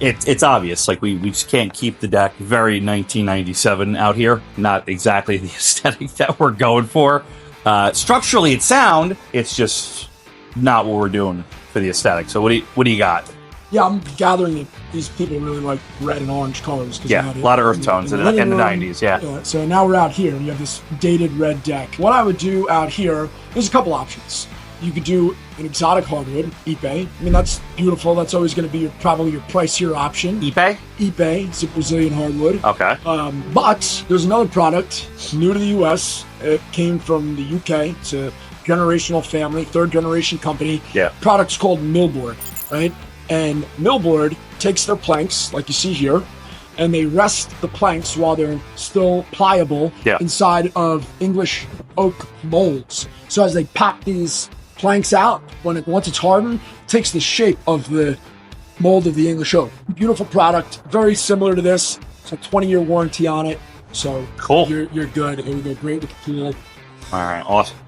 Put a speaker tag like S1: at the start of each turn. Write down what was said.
S1: it's obvious. Like we just can't keep the deck very 1997 out here. Not exactly the aesthetic that we're going for. Structurally, it's sound. It's just not what we're doing for the aesthetic. So what do you got?
S2: Yeah, I'm gathering that these people really like red and orange colors.
S1: Yeah, a lot of earth tones in the 90s, yeah.
S2: So now we're out here, and you have this dated red deck. What I would do out here, there's a couple options. You could do an exotic hardwood, Ipe. I mean, that's beautiful. That's always going to be probably your pricier option.
S1: Ipe?
S2: Ipe, it's a Brazilian hardwood.
S1: Okay.
S2: But there's another product, new to the U.S. It came from the U.K. It's a generational family, third generation company.
S1: Yeah.
S2: Product's called Millboard, right? And Millboard takes their planks, like you see here, and they rest the planks while they're still pliable inside of English oak molds. So as they pop these planks out, once it's hardened, it takes the shape of the mold of the English oak. Beautiful product, very similar to this. It's a 20-year warranty on it. So
S1: cool.
S2: You're good. It would go great with the pool.
S1: All right, awesome.